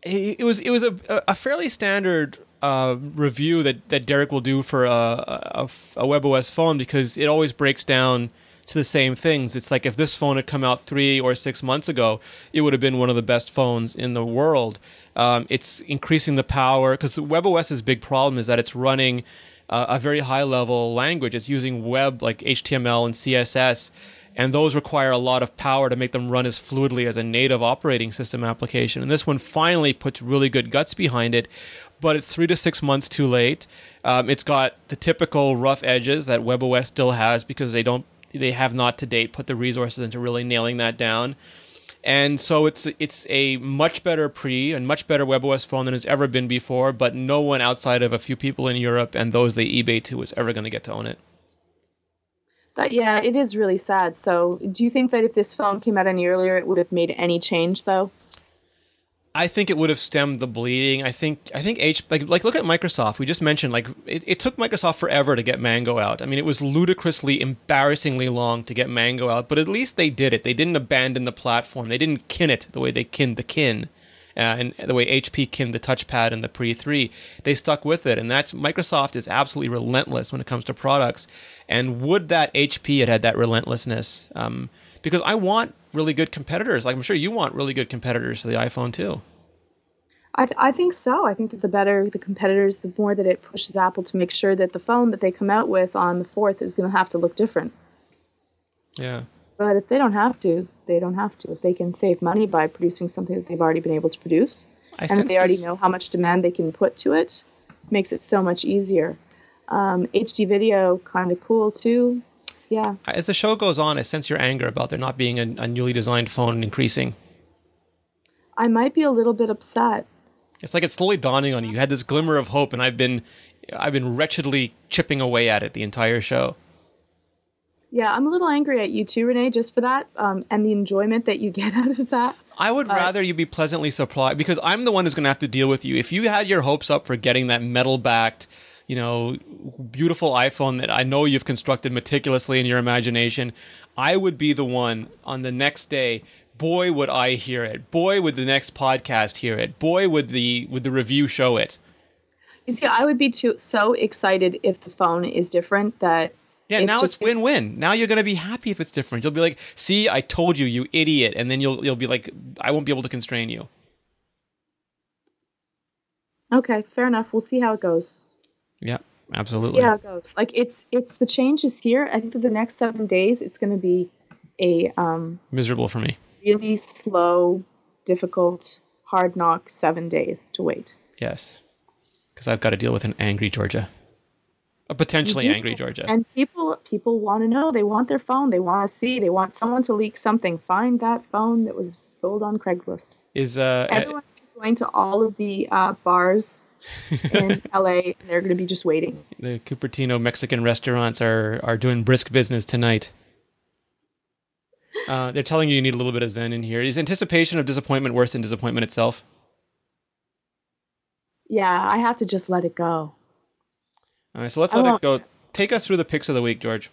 it was a fairly standard review that Derek will do for a WebOS phone, because it always breaks down to the same things. It's like if this phone had come out 3 or 6 months ago, it would have been one of the best phones in the world. It's increasing the power, because WebOS's big problem is that it's running a very high level language. It's using web like HTML and CSS, and those require a lot of power to make them run as fluidly as a native operating system application. And this one finally puts really good guts behind it, but it's 3 to 6 months too late. It's got the typical rough edges that WebOS still has, because they have not to date put the resources into really nailing that down. And so it's a much better Pre and much better WebOS phone than has ever been before, but no one outside of a few people in Europe and those they eBay to is ever going to get to own it. Yeah, it is really sad. So, do you think that if this phone came out any earlier, it would have made any change, though? I think it would have stemmed the bleeding. I think look at Microsoft. We just mentioned it took Microsoft forever to get Mango out. I mean, it was ludicrously, embarrassingly long to get Mango out, but at least they did it. They didn't abandon the platform. They didn't kin it the way they kinned the kin. And the way HP kinned the touchpad and the Pre 3, they stuck with it. And Microsoft is absolutely relentless when it comes to products. And would that HP had that relentlessness? Because I want really good competitors. Like I'm sure you want really good competitors to the iPhone too. I think so. I think that the better the competitors, the more that it pushes Apple to make sure that the phone that they come out with on the 4th is going to have to look different. Yeah. But if they don't have to, they don't have to. If they can save money by producing something that they've already been able to produce, and if they already know how much demand they can put to it, makes it so much easier. HD video, kind of cool too. Yeah. As the show goes on, I sense your anger about there not being a newly designed phone increasing. I might be a little bit upset. It's like it's slowly dawning on you. You had this glimmer of hope, and I've been wretchedly chipping away at it the entire show. Yeah, I'm a little angry at you too, Renee, just for that, and the enjoyment that you get out of that. I would rather you be pleasantly surprised, because I'm the one who's going to have to deal with you. If you had your hopes up for getting that metal-backed, beautiful iPhone that I know you've constructed meticulously in your imagination, I would be the one on the next day. Boy, would I hear it. Boy, would the next podcast hear it. Boy, would the review show it. You see, I would be so excited if the phone is different that... Yeah, now it's win-win. Now you're going to be happy if it's different. You'll be like, see, I told you, you idiot. And then you'll be like, I won't be able to constrain you. Okay, fair enough. We'll see how it goes. Yeah, absolutely. We'll see how it goes. Like, it's the change is here. I think that the next 7 days, it's going to be a... miserable for me. Really slow, difficult, hard knock 7 days to wait. Yes, because I've got to deal with an angry Georgia. A potentially angry Georgia. And people want to know. They want their phone. They want to see. They want someone to leak something. Find that phone that was sold on Craigslist. Everyone's going to all of the bars in LA, and they're going to be just waiting. The Cupertino Mexican restaurants are doing brisk business tonight. They're telling you need a little bit of Zen in here. Is anticipation of disappointment worse than disappointment itself? Yeah, I have to just let it go. All right, so let's let it go. Take us through the picks of the week, George.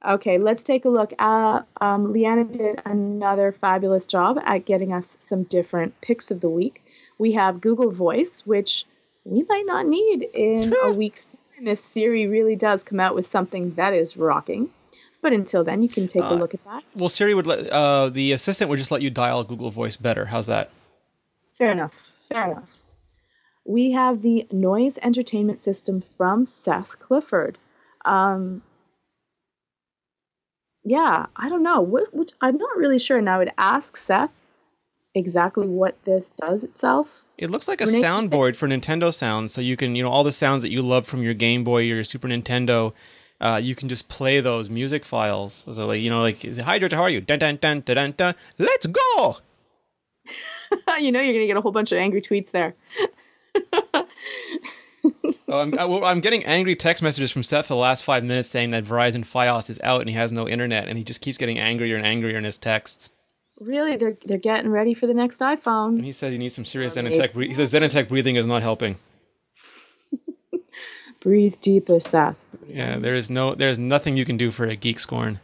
Okay, let's take a look at... Leanna did another fabulous job at getting us some different picks of the week. We have Google Voice, which we might not need in a week's time if Siri really does come out with something that is rocking. But until then, you can take a look at that. Well, Siri would the assistant would just let you dial Google Voice better. How's that? Fair enough. Fair enough. We have the noise entertainment system from Seth Clifford. Yeah, I don't know. I'm not really sure. And I would ask Seth exactly what this does itself. It looks like a soundboard for Nintendo sounds. So you can, all the sounds that you love from your Game Boy or your Super Nintendo, you can just play those music files. So hi George, how are you? Dun dun dun dun dun dun. Let's go. You're going to get a whole bunch of angry tweets there. I'm getting angry text messages from Seth for the last 5 minutes saying that Verizon Fios is out and he has no internet, and he just keeps getting angrier and angrier in his texts. Really, they're getting ready for the next iPhone. And he said he needs some serious Zenitech. He says Zenitech breathing is not helping. Breathe deeper, Seth. Yeah, there's nothing you can do for a geek scorn.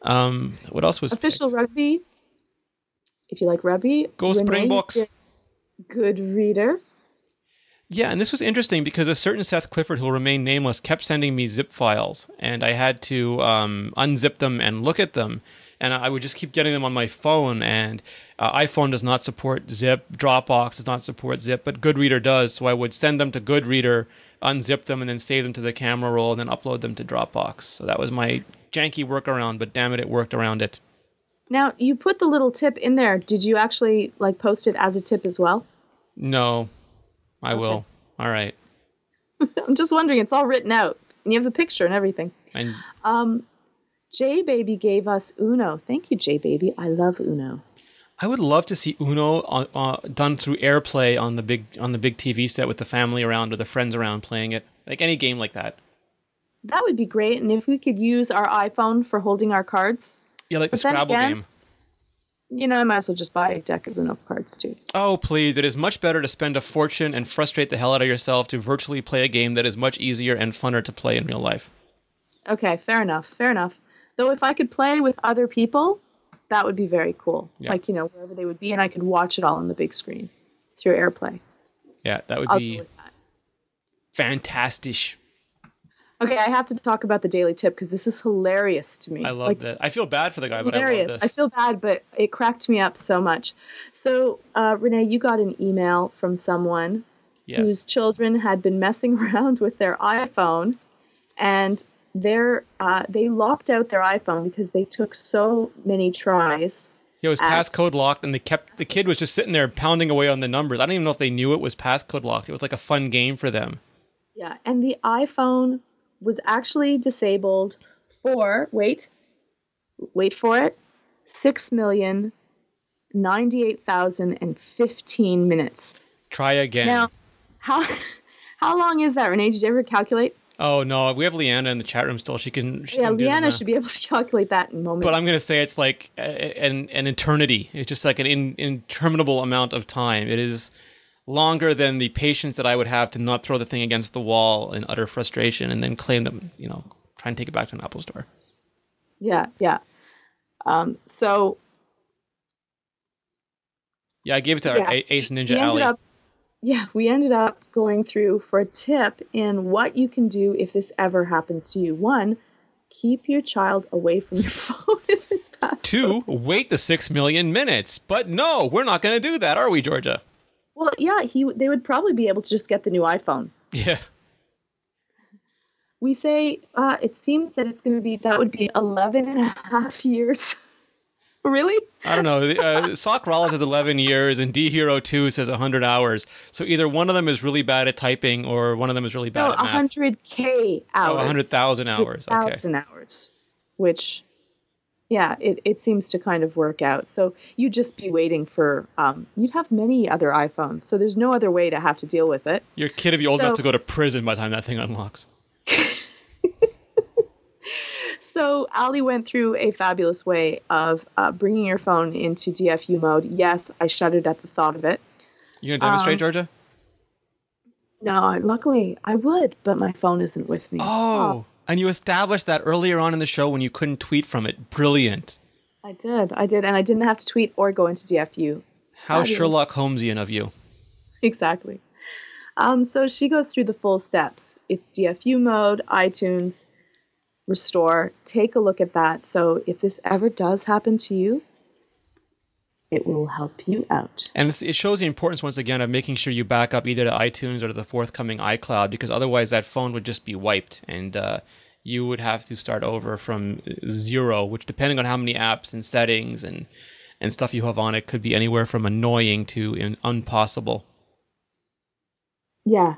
What else was official picked? Rugby? If you like rugby, go Springboks. Good reader. Yeah, and this was interesting because a certain Seth Clifford, who will remain nameless, kept sending me zip files, and I had to unzip them and look at them, and I would just keep getting them on my phone, and iPhone does not support zip, Dropbox does not support zip, but Goodreader does, so I would send them to Goodreader, unzip them, and then save them to the camera roll, and then upload them to Dropbox. So that was my janky workaround, but damn it worked around it. Now, you put the little tip in there. Did you actually post it as a tip as well? No. I will. All right. I'm just wondering. It's all written out. And you have the picture and everything. And J-Baby gave us Uno. Thank you, J-Baby. I love Uno. I would love to see Uno done through AirPlay on the big TV set with the family around or the friends around playing it. Like any game like that. That would be great. And if we could use our iPhone for holding our cards. Yeah, like the Scrabble game. I might as well just buy a deck of Uno cards too. Oh, please. It is much better to spend a fortune and frustrate the hell out of yourself to virtually play a game that is much easier and funner to play in real life. Okay, fair enough. Though if I could play with other people, that would be very cool. Yeah. Like, wherever they would be, and I could watch it all on the big screen through AirPlay. Yeah, that would be fantastic. Okay, I have to talk about the daily tip because this is hilarious to me. I love that. I feel bad for the guy, but I love this. I feel bad, but it cracked me up so much. So, Renee, you got an email from someone whose children had been messing around with their iPhone, and they locked out their iPhone because they took so many tries. It was passcode locked, and the kid was just sitting there pounding away on the numbers. I don't even know if they knew it was passcode locked. It was like a fun game for them. Yeah, and the iPhone was actually disabled for, wait for it, 6,098,015 minutes. Try again. Now, how long is that, Renee? Did you ever calculate? Oh, no, we have Leanna in the chat room still. She can Leanna should be able to calculate that in moments. But I'm going to say it's like an eternity. It's just like an interminable amount of time. It is longer than the patience that I would have to not throw the thing against the wall in utter frustration and then claim them, try and take it back to an Apple store. Yeah. So. Yeah, I gave it to our Ace Ninja Alley. We ended up going through for a tip in what you can do if this ever happens to you. 1, keep your child away from your phone if it's past. 2, wait the 6 million minutes. But no, we're not going to do that, are we, Georgia? Well, yeah, they would probably be able to just get the new iPhone. Yeah. We say it seems that that would be 11 and a half years. Really? I don't know. Sock Rollins says 11 years and D Hero 2 says 100 hours. So either one of them is really bad at typing or one of them is really bad at math. 100K hours. Oh, 100,000 hours. 100,000 hours. Which, yeah, it seems to kind of work out. So you'd just be waiting for, you'd have many other iPhones. So there's no other way to have to deal with it. Your kid would be old enough to go to prison by the time that thing unlocks. So Ali went through a fabulous way of bringing your phone into DFU mode. Yes, I shuddered at the thought of it. You going to demonstrate, Georgia? No, luckily I would, but my phone isn't with me. Oh, and you established that earlier on in the show when you couldn't tweet from it. Brilliant. I did, and I didn't have to tweet or go into DFU. How fabulous. Sherlock Holmesian of you. Exactly. So she goes through the full steps. It's DFU mode, iTunes, restore. Take a look at that. So if this ever does happen to you, it will help you out. And it shows the importance, once again, of making sure you back up either to iTunes or to the forthcoming iCloud, because otherwise that phone would just be wiped, and you would have to start over from zero, which, depending on how many apps and settings and stuff you have on it, could be anywhere from annoying to impossible. Yeah.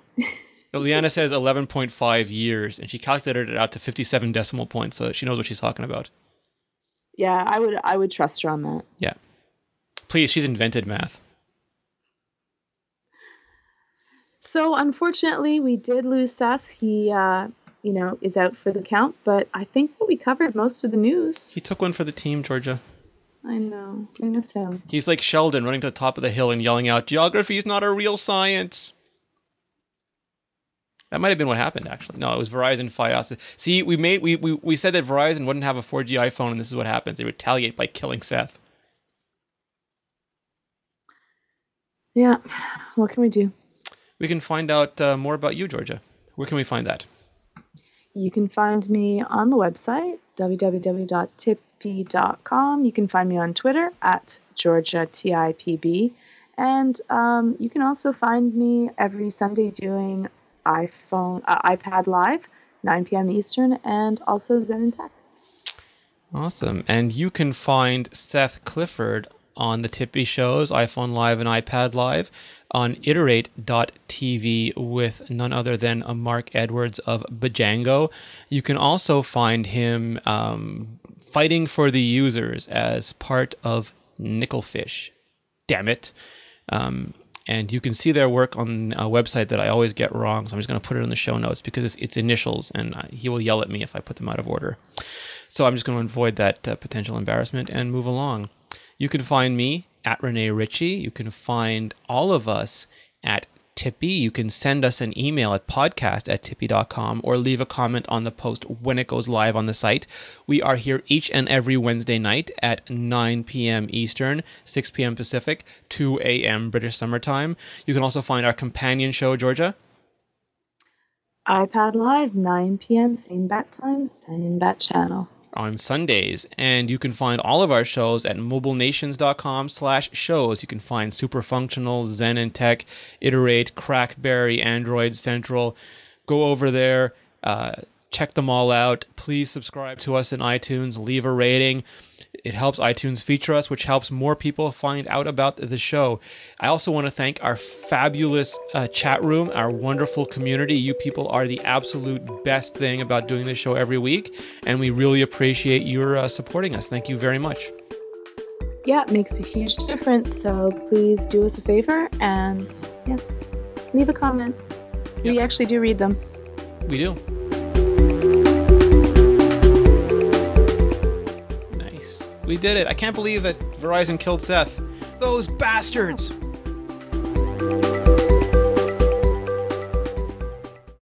Leanna says 11.5 years, and she calculated it out to 57 decimal points, so she knows what she's talking about. Yeah, I would trust her on that. Yeah. Please, she's invented math. So, unfortunately, we did lose Seth. He, is out for the count, but I think that we covered most of the news. He took one for the team, Georgia. I know. I miss him. He's like Sheldon running to the top of the hill and yelling out, "Geography is not a real science." That might have been what happened, actually. No, it was Verizon Fios. See, we said that Verizon wouldn't have a 4G iPhone, and this is what happens. They retaliate by killing Seth. Yeah. What can we do? We can find out more about you, Georgia. Where can we find that? You can find me on the website, www.tippy.com. You can find me on Twitter at GeorgiaTIPB. And you can also find me every Sunday doing iPad Live, 9 p.m. Eastern, and also Zen and Tech. Awesome. And you can find Seth Clifford on the Tippy shows, iPhone Live and iPad Live, on iterate.tv with none other than Mark Edwards of Bajango. You can also find him fighting for the users as part of Nickelfish. Damn it. And you can see their work on a website that I always get wrong, so I'm just going to put it in the show notes because it's initials, and he will yell at me if I put them out of order. So I'm just going to avoid that potential embarrassment and move along. You can find me at Renee Ritchie. You can find all of us at Tippy. You can send us an email at podcast@tippy.com or leave a comment on the post when it goes live on the site. We are here each and every Wednesday night at 9 p.m. Eastern, 6 p.m. Pacific, 2 a.m. British Summer Time. You can also find our companion show, Georgia. iPad Live, 9 p.m. same bat time, same bat channel. On Sundays. And you can find all of our shows at mobilenations.com/shows. You can find Super Functional, Zen and Tech, Iterate, Crackberry, Android Central. Go over there, check them all out. Please subscribe to us in iTunes, leave a rating. It helps iTunes feature us, which helps more people find out about the show. I also want to thank our fabulous chat room, our wonderful community. You people are the absolute best thing about doing this show every week, and we really appreciate your supporting us. Thank you very much. Yeah, it makes a huge difference, so please do us a favor and leave a comment. We actually do read them. We do. We did it. I can't believe that Verizon killed Seth. Those bastards!